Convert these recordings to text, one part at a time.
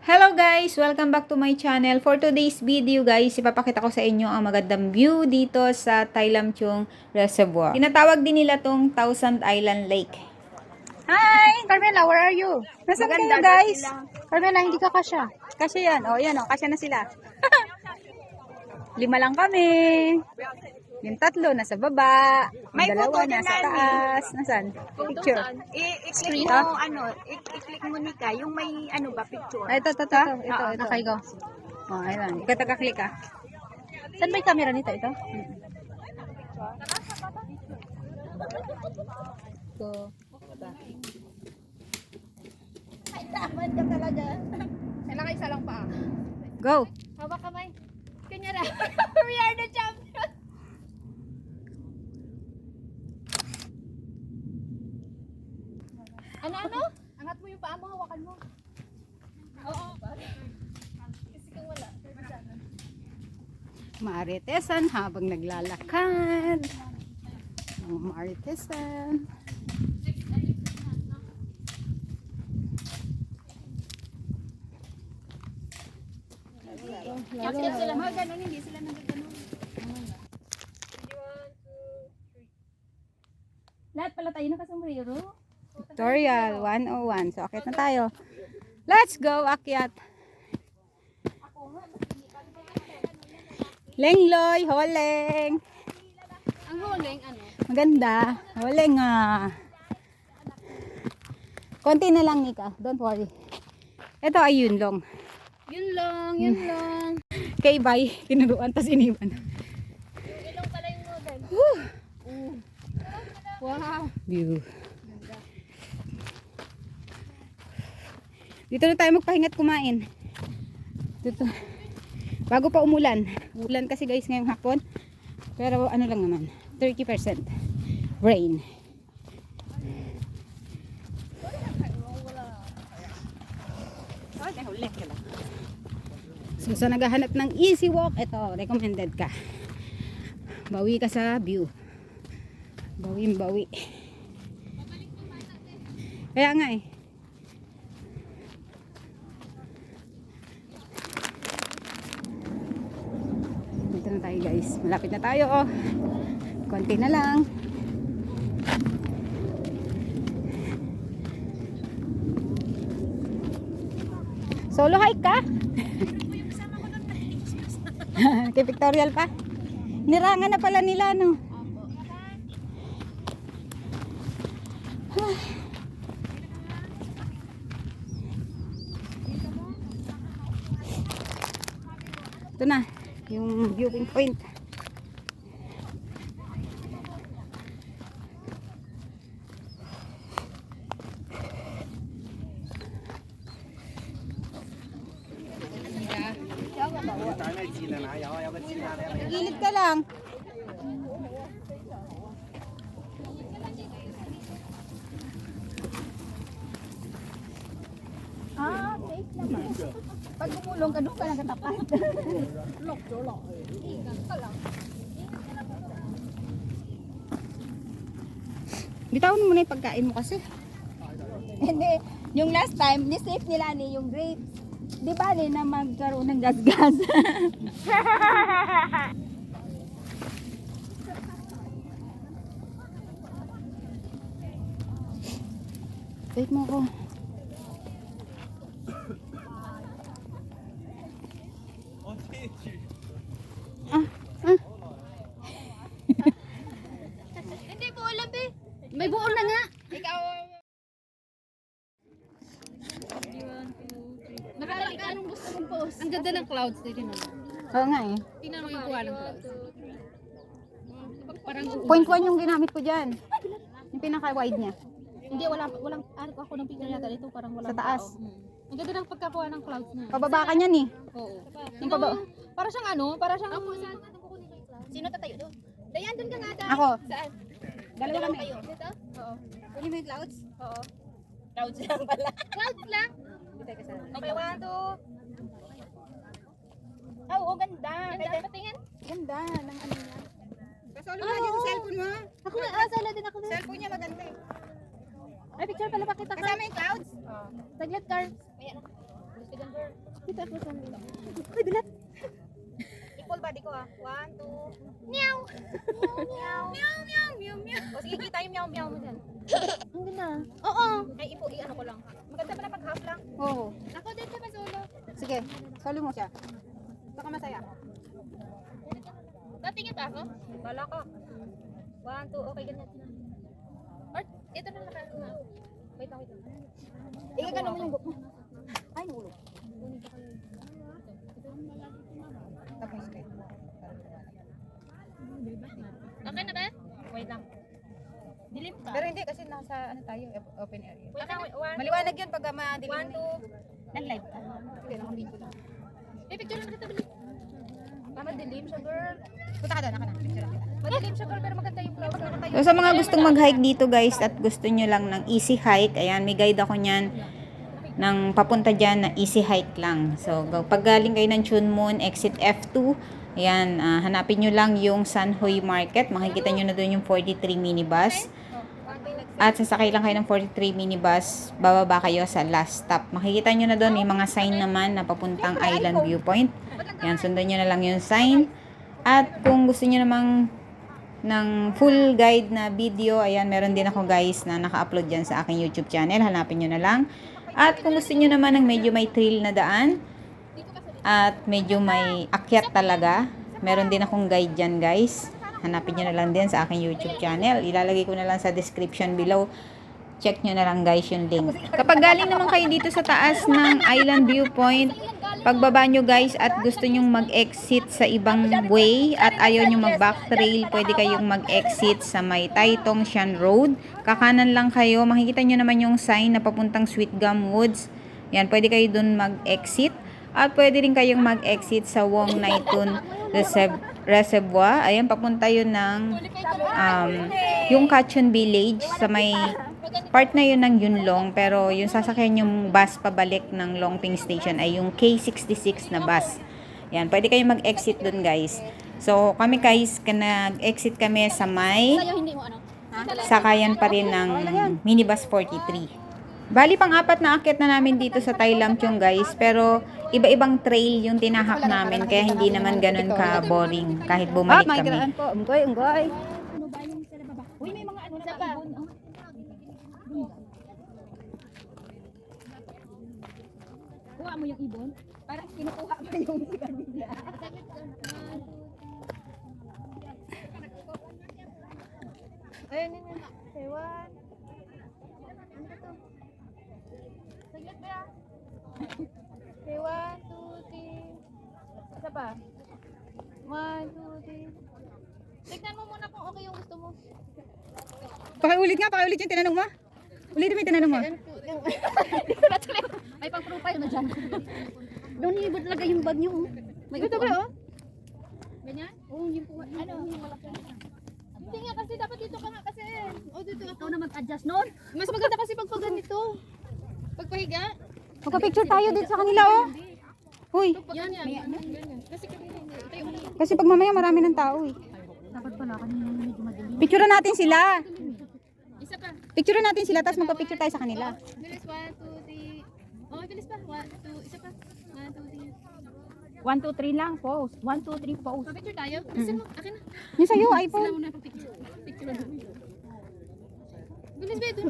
Hello guys! Welcome back to my channel. For today's video guys, ipapakita ko sa inyo ang magandang view dito sa Tai Lam Chung Reservoir. Tinatawag din nila tong Thousand Island Lake. Hi! Carmela, where are you? Nasaan kayo guys? Carmela, hindi ka kasya. Kasya yan. O yan o, kasya na sila. 5 lang kami. Yung 3 nasa baba. May Yung 2 photo nasa na taas. Nasaan? Picture. I-click mo, i-click mo Nika, yung may ba, picture. Ay, ito. Okay, go. O, ayun. Ikaw taga-click ah. Saan ba yung camera nito? Ito? So, Taman ka talaga. Kailangan isa lang pa. go! Hawak kamay. Kanya na. We are the champions. Ano? Angat mo yung paa mo, hawakan mo. Oo. Kasi kung wala. Maritesan habang naglalakad. Maritesan. Captain sila. Mga ganun, hindi sila nagaganon. Lahat pala tayo nakasombrero. Tutorial 101. So, akit na tayo. Let's go, akyat. Lengloy, holeng. Ang huling, ano? Maganda. Holeng ah. Konti na lang, Nika. Don't worry. Ito ay yun long. Yun lang. Okay, bye. Tinuruan, tas iniwan. Ilong pala yung model. Wow. View. Dito na tayo magpahingat kumain. Dito. Bago pa umulan. Ulan kasi guys ngayong hapon. Pero ano lang naman. 30% rain. So sa naghahanap ng easy walk, ito, recommended ka. Bawi ka sa view. Bawi. Kaya nga eh. Dito na tayo guys. Malapit na tayo oh. Konti na lang. Solo hike ka? Kay pictorial pa? Nirangan na pala nila no. Ito na, yung viewing point. Gilid ka lang. Safe naman. Pag kumulong ka, doon ka lang katapat. Bitawan mo muna yung pagkain mo kasi. Hindi. Yung last time, ni-safe nila yung grapes. Di ba na magkaroon ng gas-gas? Wait mo ko. Hindi po alam eh. May buo na nga. Ikaw. Nakadali ka anong gusto mong post? Ang ganda ng clouds dito na. Oo nga eh. Tingnan mo yung kuha ng clouds. Parang Point 1 yung ginamit ko dyan. Yung pinaka-wide niya. hindi walang ako ng picture yata dito parang walang Sa taas. tao. Ang ganda ng pagkakuha ng clouds niya. Pababa ka niyan eh. Oo. Yung pababa. Para siyang para siyang Sino tatayo doon? Dayan, doon ka nga daw. Ako. Saan? Dalawa kami. Kayo. Dito? Oo. Kunin mo yung clouds? Oo. Clouds lang pala. Clouds lang? Okay, 1, 2. Oo, ganda. Ganda. Patingin. Ganda ng ano niya. Kasolo lagi sa cellphone mo. Ako na, sala din ako. Cellphone niya maganda eh. Ay, picture pala pakita ka. Kasama yung clouds. Saglit, Carl. Ayan. Gusto gan girl. Ay, bilat. Equal body ko 1, 2. Meow. Meow. Meow, meow, meow, meow. O sige, kita yung meow, meow mo dyan. Ang ganda. Oo. Ay, ano ko lang. Maganda pa na pag half lang. Oo. Ako din sa solo. Sige, solo mo siya. Baka masaya. Tatingin pa ako? Bala ka. 1, 2, okay, ganyan. Or, ito na naka. Wait lang, wait lang. Ikagano mo yung book mo. Ay, nulog. Tapos kayo. Okay na ba? Wait lang. Dilim pa. Pero hindi kasi nasa ano tayo, open area. Wait lang, Maliwanag yun pag madilim. 1, 2. Nag-live ka. Hindi, naka-video lang. Picture lang kita, bali. Madilim siya, girl. Punta ka doon, naka na. Picture lang kita. Madilim siya, girl, pero maganda yung flowers na tayo. So sa mga gustong mag-hike dito guys at gusto nyo lang ng easy hike, ayan may guide ako niyan ng papunta dyan na easy hike lang. So pag galing kayo ng Chun Moon, exit F2, ayan, hanapin nyo lang yung Sanhoy Market. Makikita nyo na doon yung 43 minibus. At sasakay lang kayo ng 43 minibus, bababa kayo sa last stop. Makikita nyo na doon, may mga sign naman na papuntang Island Viewpoint. Ayan, sundan nyo na lang yung sign. At kung gusto nyo namang ng full guide na video, ayan, meron din ako guys na naka-upload dyan sa aking YouTube channel. Hanapin nyo na lang. At kung gusto nyo naman ng medyo may trail na daan at medyo may akyat talaga, meron din akong guide dyan guys. Hanapin nyo na lang din sa aking YouTube channel. Ilalagay ko na lang sa description below. Check nyo na lang guys yung link. Kapag galing naman kayo dito sa taas ng Island Viewpoint, pagbaba nyo guys at gusto nyong mag-exit sa ibang way at ayaw nyo mag-back trail, pwede kayong mag-exit sa may Taitong Shan Road. Kakanan lang kayo. Makikita nyo naman yung sign na papuntang Sweet Gum Woods. Yan, pwede kayo dun mag-exit. At pwede rin kayong mag-exit sa Wong Naitun Reservoir. Ayan, papunta yun ng yung Kachon Village sa may part na yun ng Yunlong, pero yung sasakyan yung bus pabalik ng Longping Station ay yung K66 na bus. Yan, pwede kayong mag-exit dun guys. So kami guys, nag-exit kami sa may sakayan pa rin ng minibus 43. Bali pang-apat na akyat na namin dito sa Tai Lam Chong guys, pero iba-ibang trail yung tinahak namin, kaya hindi naman ganun ka-boring kahit bumalik kami. Unggoy, unggoy. Uy, may mga ano na ibon. Kuha mo yung ibon. Parang kinukuha mo yung kanila. Ayun, yun. Ewan. Saglit ba? Okay, 1, 2, 3. Isa pa. 1, 2, 3. Tignan mo muna kung okay yung gusto mo. Pakiulit yung tinanong mo. Ulitin mo yung tinanong mo. May pang-profile na dyan. Doon ibon talaga yung bag niyo. May Ito ba, oh? Ganyan? Oo, yung po. Ano? Hindi nga kasi dapat dito ka nga kasi. O dito ikaw na mag-adjust noon. Mas maganda kasi pag ganito. Pagpahiga. Magka-picture tayo dito sa kanila, oh. Uy, Yan yan. Ganyan. Kasi kanina hindi. Ito yung kasi pag mamaya marami ng tao, eh. dapat pala kanina medyo madilim. Picturean natin sila. Isa pa. Picturean natin sila, tapos magpa-picture tayo sa kanila. Bilis 1, 2, 3. Oh, bilis pa. 1, 2, isa pa. 1, 2, 3. 1, 2, 3 lang, pose. 1, 2, 3, pose. Pa-picture tayo. Bilisan mo. Akin na. Yung sa'yo, Sila iPhone. muna pa-picture. Picture na. Bilis ba ito?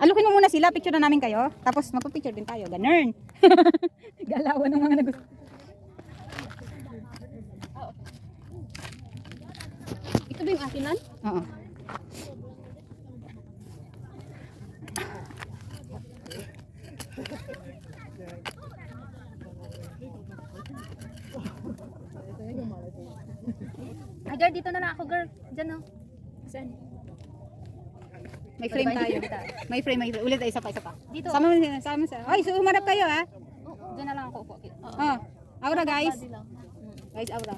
Alukin mo muna sila, picture na namin kayo. Tapos magpa-picture din tayo. Ganun. Galawan ng mga nagusto. Ito ba yung akinan? Oo. Ay, girl, dito na lang ako, girl. Diyan, no? Saan? May frame tayo. May frame. Ulit, isa pa. Dito. Sama mo sa. Ay, so umarap kayo, ha? Diyan na lang ako. Okay. Oh. Aura, guys. Guys, aura.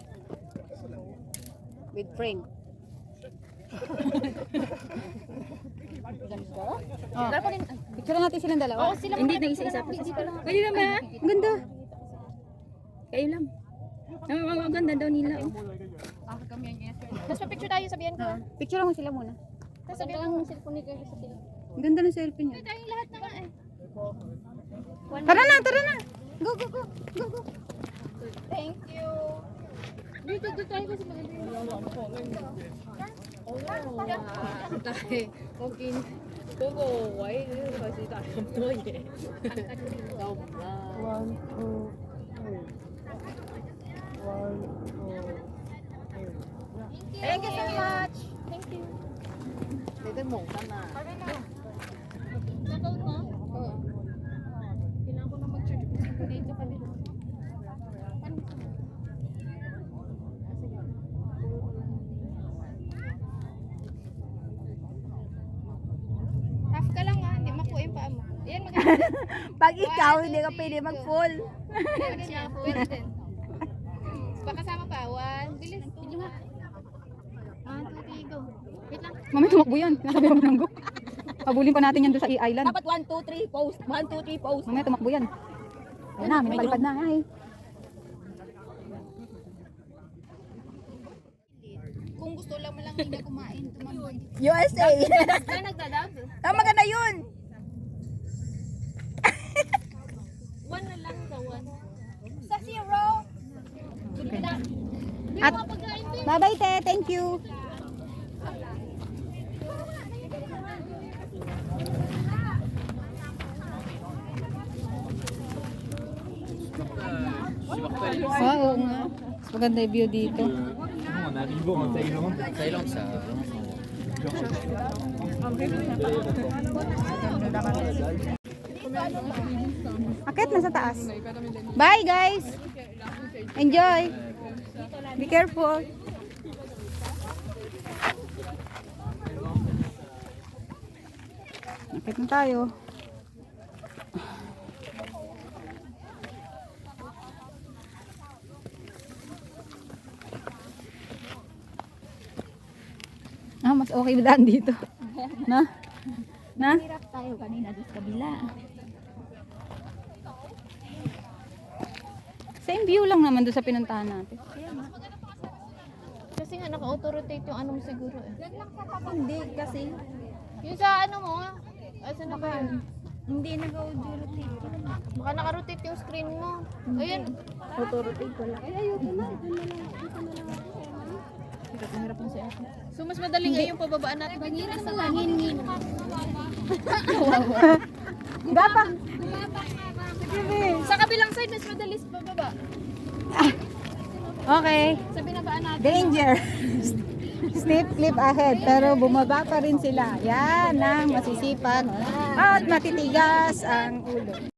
With frame. Oh. Girl, kunin. Picture natin silang dalawa. Oo, sila hindi na isa-isa. Dito lang. Pwede na ba? Ang ganda. Kayo lang. Ang ganda daw nila. Oh. Tapos pa-picture tayo, sabihan ko. Picture mo sila muna. Tapos sabihan ko yung cellphone ni girl sa sila. Ang ganda ng selfie niya. Tayong lahat na nga eh. Tara na. Go. Dito tayo kasi maganda. Thank you so much. Thank you. Knockout na? Oo. Kailangan ko na mag-charge dito pa dito. Half ka lang ha, hindi makuha yung paa mo. Yan, maganda. Pag ikaw, hindi ka pwede mag-full. Pwede siya, pwede din. Pakasama pa, one, bilis. Video nga. 1, 2, 3, go. Wait lang. Mami, tumakbo yan. Nasabi mo nang go. Pabulin pa natin yan doon sa island. Dapat 1, 2, 3, post. 1, 2, 3, post. Mamaya tumakbo yan. Ayan na, may napalipad na. Ay. Kung gusto lang mo lang hindi kumain, tumambay. USA. Kaya nagdadab? Tama ka na yun. One na lang sa one. Sa zero. At bye-bye, te. Thank you. Oo nga. Mas maganda yung view dito. Akit na sa taas. Bye, guys. Enjoy. Be careful. Akit na tayo. Mas okay ba daan dito? Na? Na? Hirap tayo kanina doon sa kabila. Same view lang naman doon sa pinuntahan natin. Kasi nga naka-auto-rotate yung ano mo siguro eh. Hindi kasi. Yung sa ano mo, asan na ba yun? Hindi nag-auto-rotate. Baka naka-rotate yung screen mo. Ayun. Auto-rotate ko lang. Ay, ayoko na. So mas madali nga yung pababaan natin. Pag-iras na lang. Ngin-ngin. Gapa! Sa kabilang side, mas madali sa pababa. Okay. Sa binabaan natin. Danger! Steep cliff ahead, pero bumaba pa rin sila. Yan ang masisipag at matitigas ang ulo.